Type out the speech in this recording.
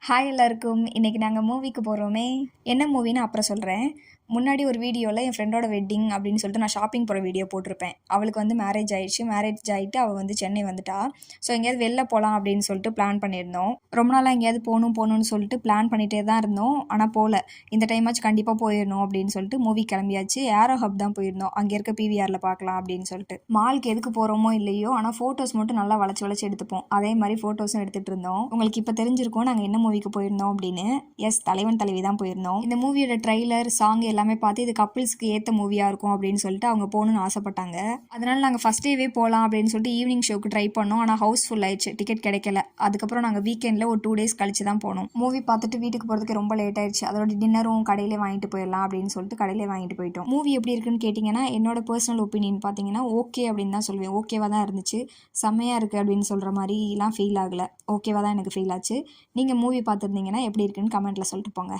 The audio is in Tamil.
ஹாய் எல்லாருக்கும். இன்றைக்கி நாங்கள் மூவிக்கு போகிறோமே. என்ன மூவின்னு அப்புறம் சொல்கிறேன். முன்னாடி ஒரு வீடியோவில் என் ஃப்ரெண்டோட வெட்டிங் அப்படின்னு சொல்லிட்டு நான் ஷாப்பிங் போகிற வீடியோ போட்டிருப்பேன். அவளுக்கு வந்து மேரேஜ் ஆகிட்டு அவள் வந்து சென்னை வந்துட்டா. ஸோ எங்கேயாவது வெளில போகலாம் அப்படின்னு சொல்லிட்டு பிளான் பண்ணியிருந்தோம். ரொம்ப நாளாக எங்கேயாவது போகணும்னு சொல்லிட்டு பிளான் பண்ணிகிட்டே தான் இருந்தோம். ஆனால் போகல. இந்த டைமாச்சும் கண்டிப்பாக போயிடணும் அப்படின்னு சொல்லிட்டு மூவி கிளம்பியாச்சு. ஏரோ ஹப் தான் போயிருந்தோம். அங்கே இருக்க பிவிஆரில் பார்க்கலாம் அப்படின்னு சொல்லிட்டு. மாலுக்கு எதுக்கு போகிறோமோ இல்லையோ, ஆனால் ஃபோட்டோஸ் மட்டும் நல்லா வளைச்சி எடுத்துப்போம். அதே மாதிரி ஃபோட்டோஸும் எடுத்துகிட்டு இருந்தோம். உங்களுக்கு இப்போ தெரிஞ்சிருக்கோம் நாங்கள் என்ன மூவிக்கு போயிருந்தோம் அப்படின்னு. எஸ், தலைவன் தலைவி தான் போயிருந்தோம். இந்த மூவியோட ட்ரெய்லர் சாங் எல்லாமே பார்த்து இது கப்பிள்ஸ்க்கு ஏற்ற மூவியாக இருக்கும் அப்படின்னு சொல்லிட்டு அவங்க போகணுன்னு ஆசைப்பட்டாங்க. அதனால நாங்கள் ஃபஸ்ட் டேவே போகலாம் அப்படின்னு சொல்லிட்டு ஈவினிங் ஷோக்கு ட்ரை பண்ணோம். ஆனால் ஹவுஸ்ஃபுல் ஆயிடுச்சு, டிக்கெட் கிடைக்கல. அதுக்கப்புறம் நாங்கள் வீக்கெண்டில் ஒரு 2 days கழிச்சு தான் போனோம். மூவி பார்த்துட்டு வீட்டுக்கு போகிறதுக்கு ரொம்ப லேட் ஆயிடுச்சு. அதோட டின்னரும் கடையிலே வாங்கிட்டு போயிடலாம் அப்படின்னு சொல்லிட்டு கடையிலே வாங்கிட்டு போயிட்டோம். மூவி எப்படி இருக்குன்னு கேட்டிங்கன்னா, என்னோட பர்சனல் ஒப்பீனியன் பார்த்தீங்கன்னா ஓகே அப்படின்னு தான் சொல்லுவேன். ஓகேவாக தான் இருந்துச்சு. செம்மையாக இருக்குது அப்படின்னு சொல்கிற மாதிரிலாம் ஃபீல் ஆகலை. ஓகேவாக தான் எனக்கு ஃபீல் ஆச்சு. நீங்கள் மூவி பார்த்துருந்தீங்கன்னா எப்படி இருக்குன்னு கமெண்ட்டில் சொல்லிட்டு போங்க.